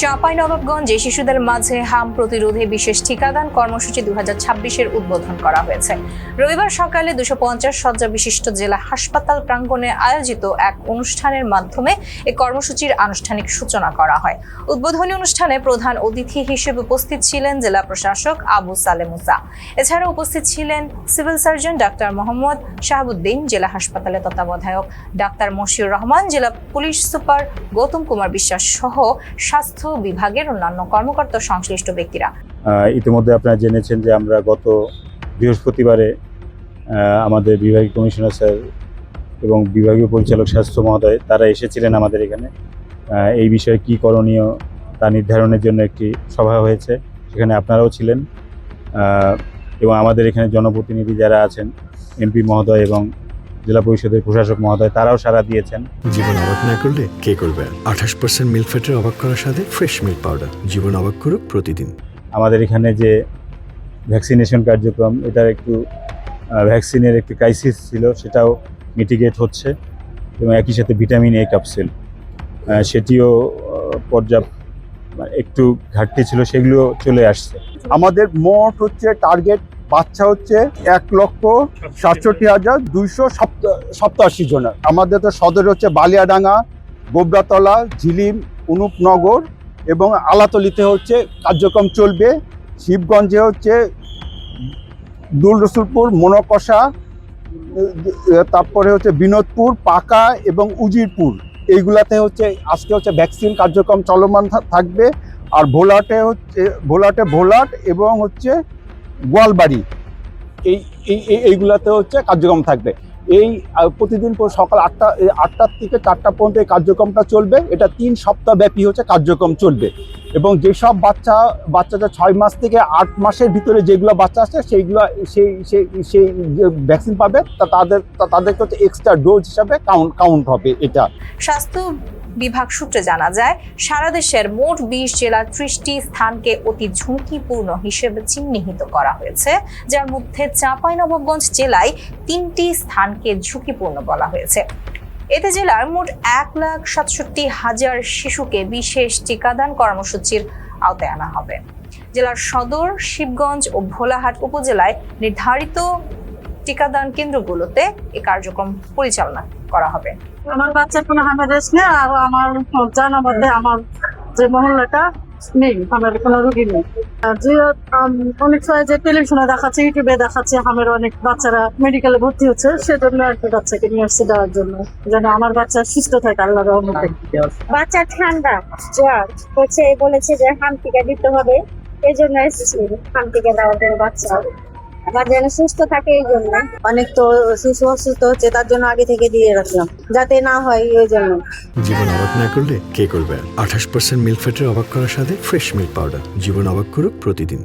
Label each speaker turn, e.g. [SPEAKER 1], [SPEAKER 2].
[SPEAKER 1] চাঁপাইনবাবগঞ্জে শিশুদের মাঝে হাম প্রতিরোধে বিশেষ টিকাদান কর্মসূচি 2026-এর উদ্বোধন করা হয়েছে। রবিবার সকালে 250 শয্যা বিশিষ্ট জেলা হাসপাতাল প্রাঙ্গণে আয়োজিত এক অনুষ্ঠানের মাধ্যমে এই কর্মসূচির আনুষ্ঠানিক সূচনা করা হয়। উদ্বোধনী অনুষ্ঠানে প্রধান অতিথি হিসেবে উপস্থিত ছিলেন জেলা প্রশাসক আবু সালে মুসা। এছাড়া উপস্থিত ছিলেন civil surgeon doctor Mohammad Shahabuddin, জেলা হাসপাতালের তত্ত্বাবধায়ক ডাক্তার মশিউর রহমান, জেলা পুলিশ সুপার গৌতম কুমার বিশ্বাস সহ স্বাস্থ্য বিভাগের অন্যান্য কর্মকর্তা সংশ্লিষ্ট ব্যক্তিরা।
[SPEAKER 2] ইতিমধ্যে আপনারা জেনেছেন যে আমরা গত বৃহস্পতিবারে আমাদের বিভাগীয় কমিশনার স্যার এবং বিভাগীয় পরিচালক স্বাস্থ্য মহোদয় তারা এসেছিলেন আমাদের এখানে। এই বিষয়ে কি করণীয় তা নির্ধারণের জন্য একটি সভা হয়েছে, সেখানে আপনারাও ছিলেন এবং আমাদের এখানে জনপ্রতিনিধি যারা আছেন এমপি মহোদয় এবং জেলা পরিষদের প্রশাসক মহোদয় তারাও সাড়া দিয়েছেন।
[SPEAKER 3] জীবন অবাক না করলে কে করবে? 28% মিল্ক ফ্যাটের অবাক করার সাথে ফ্রেশ মিল্ক পাউডার। জীবন অবাক করুক প্রতিদিন। আমাদের
[SPEAKER 2] এখানে যে ভ্যাকসিনেশন কার্যক্রম, এটার একটু ভ্যাকসিনের একটি ক্রাইসিস ছিল, সেটাও মিটিগেট হচ্ছে এবং একই সাথে ভিটামিন এ ক্যাপসুল সেটিও পর্যাপ্ত একটু ঘাটতি ছিল, সেগুলো চলে আসছে।
[SPEAKER 4] আমাদের মোট হচ্ছে টার্গেট বাচ্চা হচ্ছে 1,67,287 জনের। আমাদের তো সদর হচ্ছে বালিয়াডাঙ্গা, গোবরাতলা, ঝিলিম, অনুপনগর এবং আলাতলিতে হচ্ছে কার্যক্রম চলবে। শিবগঞ্জে হচ্ছে দুল রসুলপুর, মনকষা, তারপরে হচ্ছে বিনোদপুর, পাকা এবং উজিরপুর, এইগুলাতে হচ্ছে আজকে হচ্ছে ভ্যাকসিন কার্যক্রম চলমান থাকবে। আর ভোলাটে ভোলাট এবং হচ্ছে গোয়ালবাড়ি এইগুলাতে হচ্ছে কার্যক্রম থাকবে। এই প্রতিদিন সকাল 8টা থেকে 4টা পর্যন্ত এই কার্যক্রমটা চলবে। এটা 3 সপ্তাহ ব্যাপী হচ্ছে কার্যক্রম চলবে এবং যেসব বাচ্চাটা 6 মাস থেকে 8 মাসের ভিতরে যেগুলো বাচ্চা আছে সেইগুলো সেই ভ্যাকসিন পাবে, তাদেরকে হচ্ছে এক্সট্রা ডোজ হিসাবে কাউন্ট হবে। এটা
[SPEAKER 1] স্বাস্থ্য বিভাগ সূত্রে জানা যায়, সারা দেশের মোট 20 জেলার 30টি স্থানকে অতি ঝুঁকিপূর্ণ হিসেবে চিহ্নিত করা হয়েছে, যার মধ্যে চাঁপাইনবাবগঞ্জ জেলায় 3টি স্থানকে ঝুঁকিপূর্ণ বলা হয়েছে। এতে জেলার মোট 1,67,000 শিশুকে বিশেষ টিকাদান কর্মসূচির আওতায় আনা হবে। জেলার সদর, শিবগঞ্জ ও ভোলাহাট উপজেলায় নির্ধারিত টিকাদান কেন্দ্রগুলোতে এই কার্যক্রম পরিচালনা করা হবে।
[SPEAKER 5] আমার বাচ্চার কোনো হামেরেস নেই, আর আমার জানা মধ্যে আমার যে মহল্লাটা নেই, আমার কোনো রোগী নেই। যে অনেক সময় যে টেলিভিশনে দেখাচ্ছে, ইউটিউবে দেখাচ্ছে হামের অনেক বাচ্চারা মেডিকেলে ভর্তি হচ্ছে, সেজন্য একটা বাচ্চাকে নিয়ে আসছে দেওয়ার জন্য, যেন আমার বাচ্চা সুস্থ থাকে আল্লাহর রহমতে।
[SPEAKER 6] বাচ্চা ঠান্ডা জ্বর হচ্ছে, বলেছে যে হাম টিকা দিতে হবে, এই জন্য এসেছি হাম টিকা দেওয়ার জন্য। বাচ্চা আবার যেন সুস্থ থাকে এই জন্য। অনেক তো শিশু অসুস্থ হচ্ছে, তার জন্য আগে থেকে দিয়ে রাখলাম যাতে না হয়, ওই জন্য।
[SPEAKER 3] জীবন অবাক না করলে কে করবে? 28% মিল্ক ফ্যাটের অবাক করার সাথে ফ্রেশ মিল্ক পাউডার। জীবন অবাক করুক প্রতিদিন।